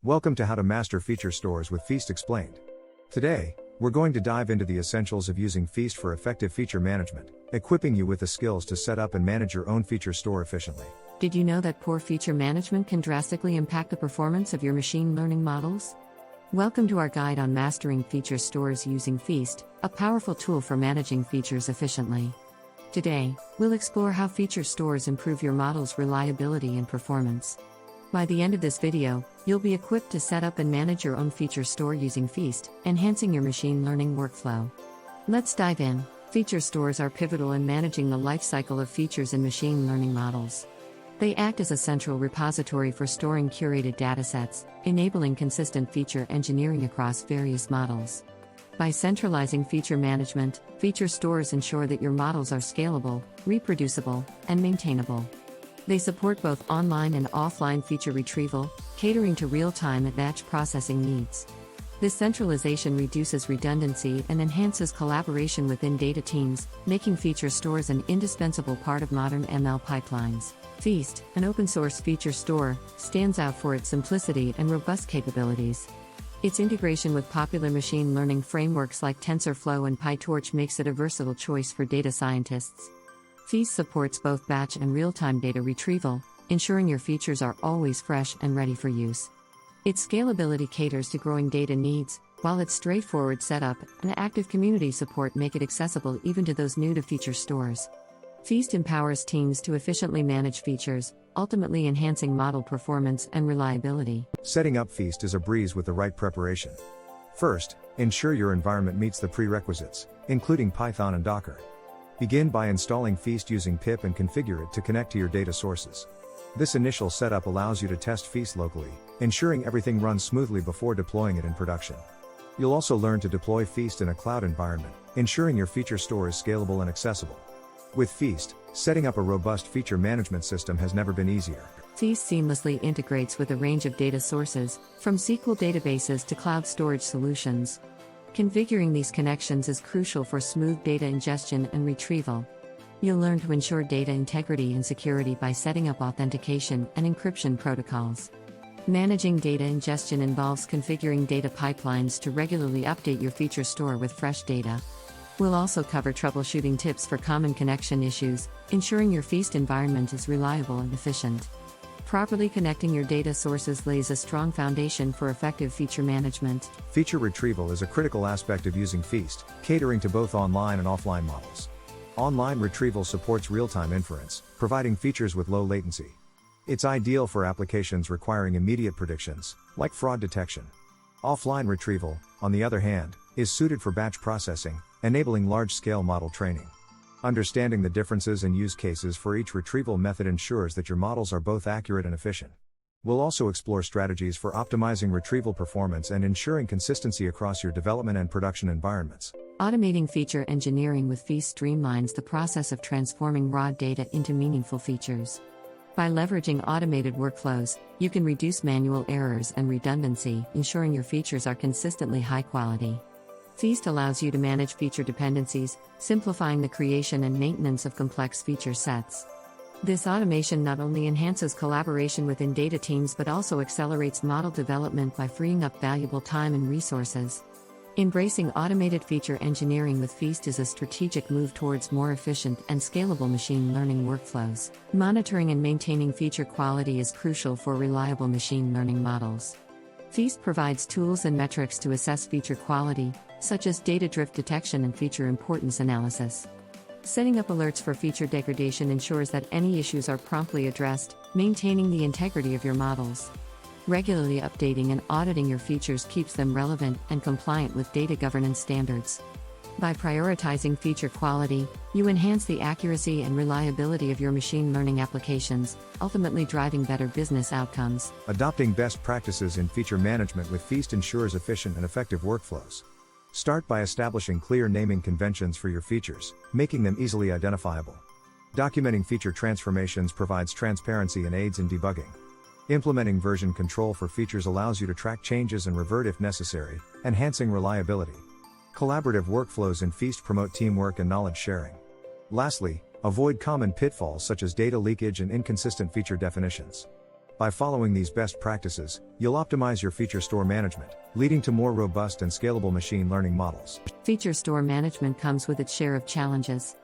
Welcome to How to Master Feature Stores with Feast Explained. Today, we're going to dive into the essentials of using Feast for effective feature management, equipping you with the skills to set up and manage your own feature store efficiently. Did you know that poor feature management can drastically impact the performance of your machine learning models? Welcome to our guide on mastering feature stores using Feast, a powerful tool for managing features efficiently. Today, we'll explore how feature stores improve your model's reliability and performance. By the end of this video, you'll be equipped to set up and manage your own feature store using Feast, enhancing your machine learning workflow. Let's dive in. Feature stores are pivotal in managing the lifecycle of features in machine learning models. They act as a central repository for storing curated datasets, enabling consistent feature engineering across various models. By centralizing feature management, feature stores ensure that your models are scalable, reproducible, and maintainable. They support both online and offline feature retrieval, catering to real-time and batch processing needs. This centralization reduces redundancy and enhances collaboration within data teams, making feature stores an indispensable part of modern ML pipelines. Feast, an open-source feature store, stands out for its simplicity and robust capabilities. Its integration with popular machine learning frameworks like TensorFlow and PyTorch makes it a versatile choice for data scientists. Feast supports both batch and real-time data retrieval, ensuring your features are always fresh and ready for use. Its scalability caters to growing data needs, while its straightforward setup and active community support make it accessible even to those new to feature stores. Feast empowers teams to efficiently manage features, ultimately enhancing model performance and reliability. Setting up Feast is a breeze with the right preparation. First, ensure your environment meets the prerequisites, including Python and Docker. Begin by installing Feast using pip and configure it to connect to your data sources. This initial setup allows you to test Feast locally, ensuring everything runs smoothly before deploying it in production. You'll also learn to deploy Feast in a cloud environment, ensuring your feature store is scalable and accessible. With Feast, setting up a robust feature management system has never been easier. Feast seamlessly integrates with a range of data sources, from SQL databases to cloud storage solutions. Configuring these connections is crucial for smooth data ingestion and retrieval. You'll learn to ensure data integrity and security by setting up authentication and encryption protocols. Managing data ingestion involves configuring data pipelines to regularly update your feature store with fresh data. We'll also cover troubleshooting tips for common connection issues, ensuring your Feast environment is reliable and efficient. Properly connecting your data sources lays a strong foundation for effective feature management. Feature retrieval is a critical aspect of using Feast, catering to both online and offline models. Online retrieval supports real-time inference, providing features with low latency. It's ideal for applications requiring immediate predictions, like fraud detection. Offline retrieval, on the other hand, is suited for batch processing, enabling large-scale model training. Understanding the differences and use cases for each retrieval method ensures that your models are both accurate and efficient. We'll also explore strategies for optimizing retrieval performance and ensuring consistency across your development and production environments. Automating feature engineering with Feast streamlines the process of transforming raw data into meaningful features. By leveraging automated workflows, you can reduce manual errors and redundancy, ensuring your features are consistently high quality. Feast allows you to manage feature dependencies, simplifying the creation and maintenance of complex feature sets. This automation not only enhances collaboration within data teams but also accelerates model development by freeing up valuable time and resources. Embracing automated feature engineering with Feast is a strategic move towards more efficient and scalable machine learning workflows. Monitoring and maintaining feature quality is crucial for reliable machine learning models. Feast provides tools and metrics to assess feature quality, such as data drift detection and feature importance analysis. Setting up alerts for feature degradation ensures that any issues are promptly addressed, maintaining the integrity of your models. Regularly updating and auditing your features keeps them relevant and compliant with data governance standards. By prioritizing feature quality, you enhance the accuracy and reliability of your machine learning applications, ultimately driving better business outcomes. Adopting best practices in feature management with Feast ensures efficient and effective workflows. Start by establishing clear naming conventions for your features, making them easily identifiable. Documenting feature transformations provides transparency and aids in debugging. Implementing version control for features allows you to track changes and revert if necessary, enhancing reliability. Collaborative workflows in Feast promote teamwork and knowledge sharing. Lastly, avoid common pitfalls such as data leakage and inconsistent feature definitions. By following these best practices, you'll optimize your feature store management, leading to more robust and scalable machine learning models. Feature store management comes with its share of challenges.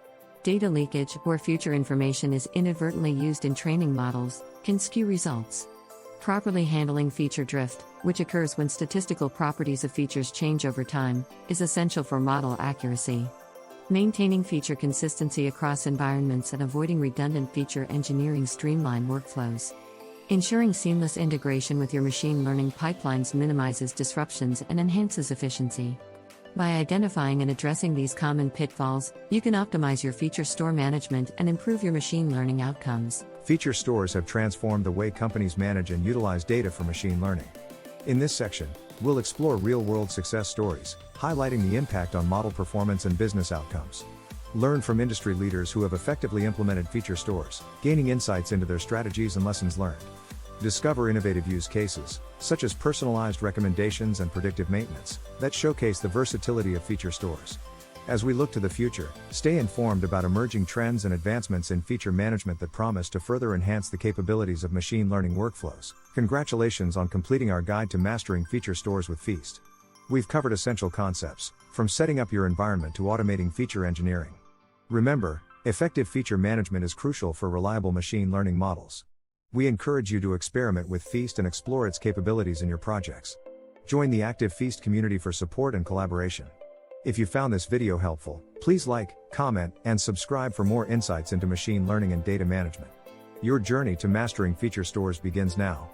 Data leakage, where feature information is inadvertently used in training models, can skew results. Properly handling feature drift, which occurs when statistical properties of features change over time, is essential for model accuracy. Maintaining feature consistency across environments and avoiding redundant feature engineering streamline workflows. Ensuring seamless integration with your machine learning pipelines minimizes disruptions and enhances efficiency. By identifying and addressing these common pitfalls, you can optimize your feature store management and improve your machine learning outcomes. Feature stores have transformed the way companies manage and utilize data for machine learning. In this section, we'll explore real-world success stories, highlighting the impact on model performance and business outcomes. Learn from industry leaders who have effectively implemented feature stores, gaining insights into their strategies and lessons learned. Discover innovative use cases, such as personalized recommendations and predictive maintenance, that showcase the versatility of feature stores. As we look to the future, stay informed about emerging trends and advancements in feature management that promise to further enhance the capabilities of machine learning workflows. Congratulations on completing our guide to mastering feature stores with Feast. We've covered essential concepts, from setting up your environment to automating feature engineering. Remember, effective feature management is crucial for reliable machine learning models. We encourage you to experiment with Feast and explore its capabilities in your projects. Join the active Feast community for support and collaboration. If you found this video helpful, please like, comment, and subscribe for more insights into machine learning and data management. Your journey to mastering feature stores begins now.